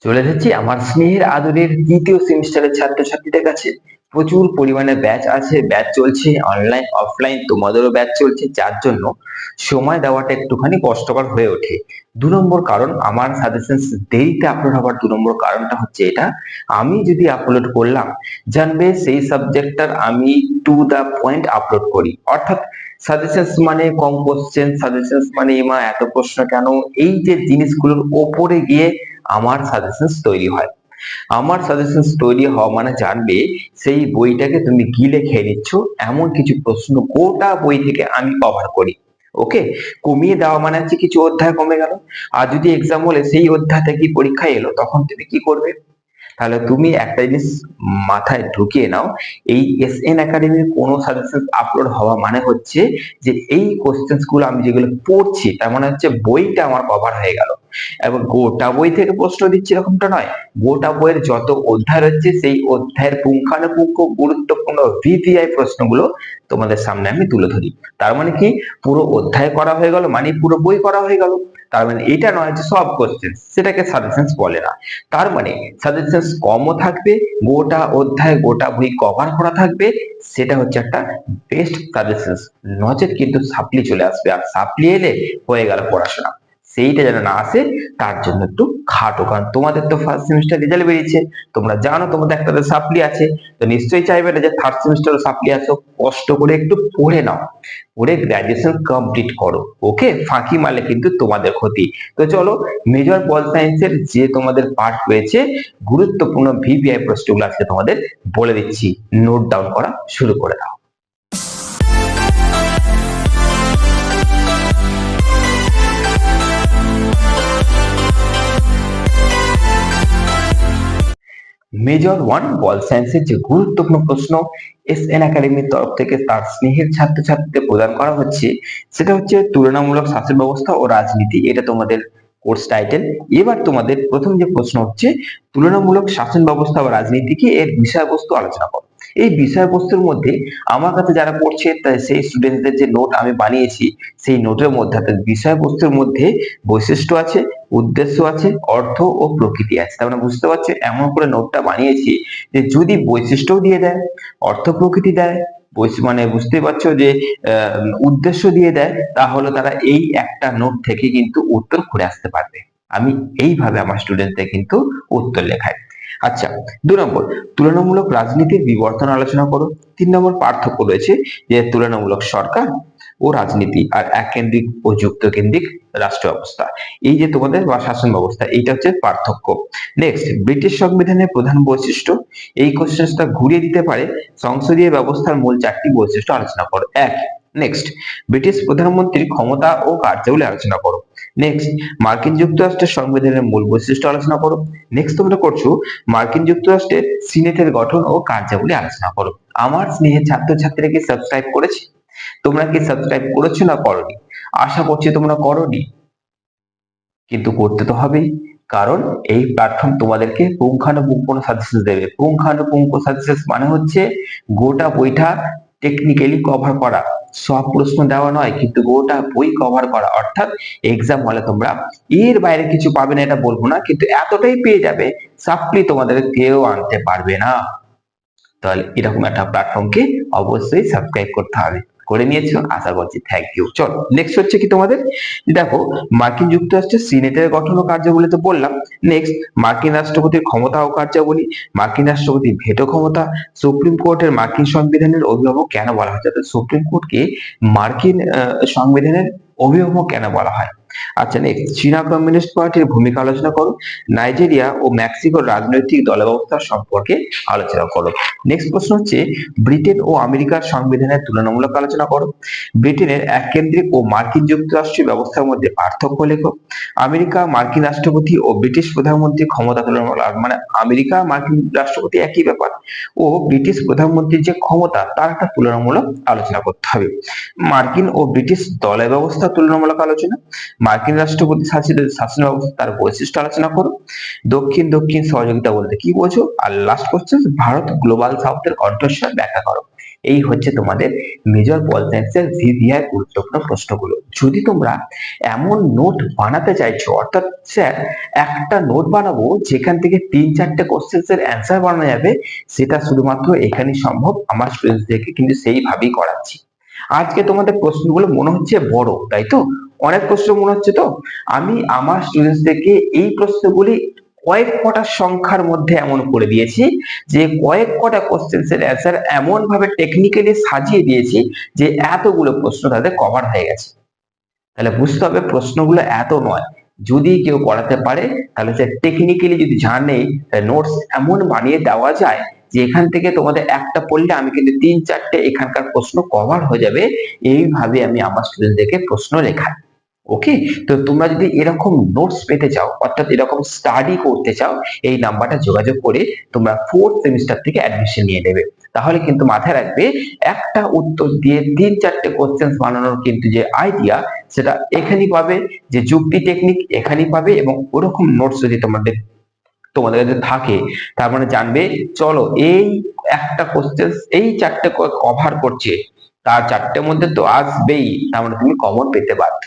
চলে যাচ্ছি আমার স্নেহের আদরের তৃতীয় সেমিস্টারের ছাত্রছাত্রীদের কাছে। প্রচুর পরিমাণে ব্যাচ আছে, ব্যাচ চলছে অনলাইন অফলাইন, তোমাদেরও ব্যাচ চলছে, যার জন্য সময় দেওয়াটা একটুখানি কষ্টকর হয়ে ওঠে। 2 নম্বর কারণ আমার সাজেশন দেরিতে আপলোড হওয়ার 2 নম্বর কারণটা হচ্ছে এটা, আমি যদি আপলোড করলাম, জানবে সেই সাবজেক্টটার আমি টু দা পয়েন্ট আপলোড করি, অর্থাৎ সাজেশনস মানে কম কোশ্চেন, সাজেশনস মানে এমা এত প্রশ্ন কেন, এই যে জিনিসগুলোর ওপরে গিয়ে আমার সাজেশনস তৈরি হয়। আমার সাজেশনস তৈরি হওয়া মানে জানবে সেই বইটাকে তুমি গিলে খেয়ে নিচ্ছ, এমন কিছু প্রশ্ন গোটা বই থেকে আমি কভার করি। ওকে, কমিয়ে দেওয়া মানে হচ্ছে কিছু অধ্যায় কমে গেল, আর যদি এক্সাম হলে সেই অধ্যায় থেকে পরীক্ষা এলো, তখন তুমি কি করবে? তাহলে তুমি একটা জিনিস মাথায় ঢুকিয়ে নাও, এই এসএন একাডেমির কোনো সাজেশন আপলোড হওয়া মানে হচ্ছে যে এই কোশ্চেন্স গুলো আমি যেগুলো পড়ছি তার মানে হচ্ছে বইটা আমার কভার হয়ে গেল। এবং গোটা বই থেকে প্রশ্ন দিচ্ছি এরকমটা নয়, গোটা বইয়ের যত অধ্যায় রয়েছে সেই অধ্যায়ের পুঙ্খানুপুঙ্খ গুরুত্বপূর্ণ ভিভিআই প্রশ্নগুলো তোমাদের সামনে আমি তুলে ধরি। তার মানে কি, পুরো অধ্যায় করা হয়ে গেল মানে পুরো বই করা হয়ে গেল? তার মানে এটা নয় যে সব কোশ্চেন, সেটাকে সাজেশনস বলে না। তার মানে সাজেশনস কমও থাকবে, গোটা অধ্যায় গোটা বই কভার করা থাকবে, সেটা হচ্ছে একটা বেস্ট সাজেশনস। নচেত কিন্তু সাপ্লি চলে আসবে, আর সাপ্লি এলে হয়ে গেল পড়াশোনা। সেইটা যেন না আসে তার জন্য একটু খাটো, কারণ তোমাদের তো ফার্স্ট সেমিস্টার রেজাল্ট বেরিয়েছে, তোমরা জানো তোমাদের একটা সাপ্লি আছে, তো নিশ্চয়ই চাইবে না যে থার্ড সেমিস্টারে সাপ্লি আসো। কষ্ট করে একটু পড়ে নাও, পড়ে গ্রাজুয়েশন কমপ্লিট করো। ওকে, ফাঁকি মারলে কিন্তু তোমাদের ক্ষতি। তো চলো, মেজর পল সায়েন্সের যে তোমাদের পার্ট রয়েছে, গুরুত্বপূর্ণ ভিভিআই প্রশ্নগুলো আজকে তোমাদের বলে দিচ্ছি, নোট ডাউন করা শুরু করে দাও। মেজর 1 পল সায়েন্সের যে গুরুত্বপূর্ণ প্রশ্ন এসএন একাডেমির তরফ থেকে তার স্নেহের ছাত্রছাত্রীদের প্রদান করা হচ্ছে, সেটা হচ্ছে তুলনামূলক শাসন ব্যবস্থা ও রাজনীতি। এটা তোমাদের কোর্স টাইটেল। এবার তোমাদের প্রথম যে প্রশ্ন হচ্ছে, তুলনামূলক শাসন ব্যবস্থা ও রাজনীতি কি, এর বিষয়বস্তু আলোচনা করো। এই বিষয়বস্তুর মধ্যে আমার কাছে যারা পড়ছে সেই স্টুডেন্টদের যে নোট আমি বানিয়েছি, সেই নোটের মধ্যে অর্থাৎ বিষয়বস্তুর মধ্যে বৈশিষ্ট্য আছে, উদ্দেশ্য আছে, অর্থ ও প্রকৃতি আছে। তার মানে বুঝতে পারছো এমন করে নোটটা বানিয়েছি যে যদি বৈশিষ্ট্যও দিয়ে দেয়, অর্থ প্রকৃতি দেয়, মানে বুঝতে পারছো যে উদ্দেশ্য দিয়ে দেয়, তাহলে তারা এই একটা নোট থেকে কিন্তু উত্তর করে আসতে পারবে। আমি এইভাবে আমার স্টুডেন্টদের কিন্তু উত্তর লেখাই। আচ্ছা, 2 নম্বর, তুলনামূলক রাজনীতির বিবর্তন আলোচনা করো। 3 নম্বর, পার্থক্য রয়েছে যে তুলনামূলক সরকার ও রাজনীতি আর এককেন্দ্রিক ও যুক্তকেন্দ্রিক রাষ্ট্র ব্যবস্থা, এই যে তোমাদের বা শাসন ব্যবস্থা, এইটা হচ্ছে পার্থক্য। নেক্সট, ব্রিটিশ সংবিধানের প্রধান বৈশিষ্ট্য, এই কোশ্চেনটা ঘুরিয়ে দিতে পারে। সংসদীয় ব্যবস্থার মূল 4টি বৈশিষ্ট্য আলোচনা করো। এক, নেক্সট, ব্রিটিশ প্রধানমন্ত্রীর ক্ষমতা ও কার্যাবলী আলোচনা করো। নেক্সট, মার্কিন যুক্তরাষ্ট্রের সংবিধানের মূল বৈশিষ্ট্য আলোচনা করো। নেক্সট তোমরা করছো মার্কিন যুক্তরাষ্ট্রের সিনেটের গঠন ও কার্যাবলী আলোচনা করো। আমার স্নেহের ছাত্রছাত্রীরা কি সাবস্ক্রাইব করেছে? তোমরা কি সাবস্ক্রাইব করেছো না করোনি? আশা করছি তোমরা করোনি, কিন্তু করতে তো হবেই, কারণ এই প্ল্যাটফর্ম তোমাদেরকে পুঙ্খানুপুঙ্খ সাজেশন দেবে। পুঙ্খানুপুঙ্খ সাজেশন মানে হচ্ছে গোটা বইটা টেকনিক্যালি কভার করা, সব প্রশ্ন দেওয়া নয়, কিন্তু গোটা বই কভার করা। অর্থাৎ এক্সাম হলে তোমরা এর বাইরে কিছু পাবে না এটা বলবো না, কিন্তু এতটাই পেয়ে যাবে, সাপ্লি তোমাদের কেউ আনতে পারবে না। তাহলে এরকম একটা প্ল্যাটফর্মকে অবশ্যই সাবস্ক্রাইব করতে হবে। করে নিয়েছো, আশা করছি, থ্যাংক ইউ। চলো, নেক্সট হচ্ছে কি তোমাদের, দেখো মার্কিন যুক্তরাষ্ট্রের সিনেটের গঠন ও কার্যাবলী তো বললাম। নেক্সট, মার্কিন রাষ্ট্রপতির ক্ষমতা ও কার্যাবলী, মার্কিন রাষ্ট্রপতির ভেটো ক্ষমতা, সুপ্রিম কোর্টের মার্কিন সংবিধানের অভিভাবক কেন বলা হয়, অর্থাৎ সুপ্রিম কোর্টকে মার্কিন সংবিধানের অভিভাবক কেন বলা হয়। আচ্ছা, নেক্সট, চীনা কমিউনিস্ট পার্টির ভূমিকা আলোচনা করো। নাইজেরিয়া ও মেক্সিকোর রাজনৈতিক দলব্যবস্থা সম্পর্কে আলোচনা করো। নেক্সট প্রশ্ন হচ্ছে, ব্রিটেন ও আমেরিকার সংবিধানের তুলনামূলক আলোচনা করো। ব্রিটেনের এককেন্দ্রিক ও মার্কিন যুক্তরাষ্ট্রীয় ব্যবস্থার মধ্যে পার্থক্য লেখো। আমেরিকা মার্কিন রাষ্ট্রপতি ও ব্রিটিশ প্রধানমন্ত্রীর ক্ষমতা তুলনামূলক, মানে আমেরিকা মার্কিন রাষ্ট্রপতি একই ব্যাপার, ও ব্রিটিশ প্রধানমন্ত্রীর যে ক্ষমতা তার একটা তুলনামূলক আলোচনা করতে হবে। মার্কিন ও ব্রিটিশ দলের ব্যবস্থা তুলনামূলক আলোচনা, মার্কিন রাষ্ট্রপতি শাসিত শাসন ব্যবস্থা তার বৈশিষ্ট্য আলোচনা করো। দক্ষিণ দক্ষিণ সহযোগিতা বলতে কি বোঝো? আর লাস্ট কোশ্চেন, ভারত গ্লোবাল সাউথের কণ্ঠস্বর ব্যাখ্যা করো। এই হচ্ছে তোমাদের মেজর পল সায়েন্সের ভিভিআই গুরুত্বপূর্ণ প্রশ্নগুলো। যদি তোমরা এমন নোট বানাতে চাইছো, অর্থাৎ স্যার একটা নোট বানাবো যেখান থেকে 3-4টে কোশ্চেন্স এর অ্যান্সার বানানো যাবে, সেটা শুধুমাত্র এখানেই সম্ভব। আমার স্টুডেন্টসদেরকে কিন্তু সেইভাবেই করাচ্ছি। আজকে তোমাদের প্রশ্নগুলো মনে হচ্ছে বড়, তাই তো? অনেক প্রশ্ন মনে হচ্ছে তো? আমি আমার স্টুডেন্টসদেরকে এই প্রশ্নগুলি কয়েক কটা সংখ্যার মধ্যে এমন করে দিয়েছি যে কয়েক কটা কোশ্চেন্স এর অ্যান্সার এমন ভাবে টেকনিক্যালি সাজিয়ে দিয়েছি যে এতগুলো প্রশ্ন তাদের কভার হয়ে গেছে। তাহলে বুঝতে হবে প্রশ্নগুলো এত নয়। যদি কেউ করাতে পারে তাহলে সে টেকনিক্যালি যদি জানে, নোটস এমন বানিয়ে দেওয়া যায় যে এখান থেকে তোমাদের একটা পড়লে আমি কিন্তু 3-4টে এখানকার প্রশ্ন কভার হয়ে যাবে। এইভাবে আমি আমার স্টুডেন্টদেরকে প্রশ্ন লেখাই। ওকে, তো তোমরা যদি এরকম নোটস পেতে চাও, অর্থাৎ এরকম স্টাডি করতে চাও, এই নাম্বারটা যোগাযোগ করে তোমরা 4th সেমিস্টার থেকে অ্যাডমিশন নিয়ে নেবে। তাহলে কিন্তু মাথায় রাখবে, একটা উত্তর দিয়ে 3-4টে কোশ্চেন বানানোর কিন্তু যে আইডিয়া, সেটা এখানেই পাবে। যে যুক্তি টেকনিক এখানেই পাবে, এবং ওরকম নোটস যদি তোমাদের তোমাদের কাছে থাকে, তার মানে জানবে চলো এই একটা কোশ্চেন এই 4টে কভার করছে, তার 4টের মধ্যে তো আসবেই, তার মানে তুমি কমন পেতে বাধ্য।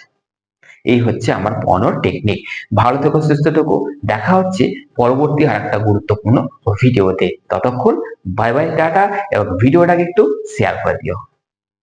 এই হচ্ছে আমার পড়ানোর টেকনিক। ভালো থেকো, সুস্থ থেকো। দেখা হচ্ছে পরবর্তী আর একটা গুরুত্বপূর্ণ ভিডিওতে। ততক্ষণ বাই বাই, টাটা, এবং ভিডিওটাকে একটু শেয়ার করে দিও।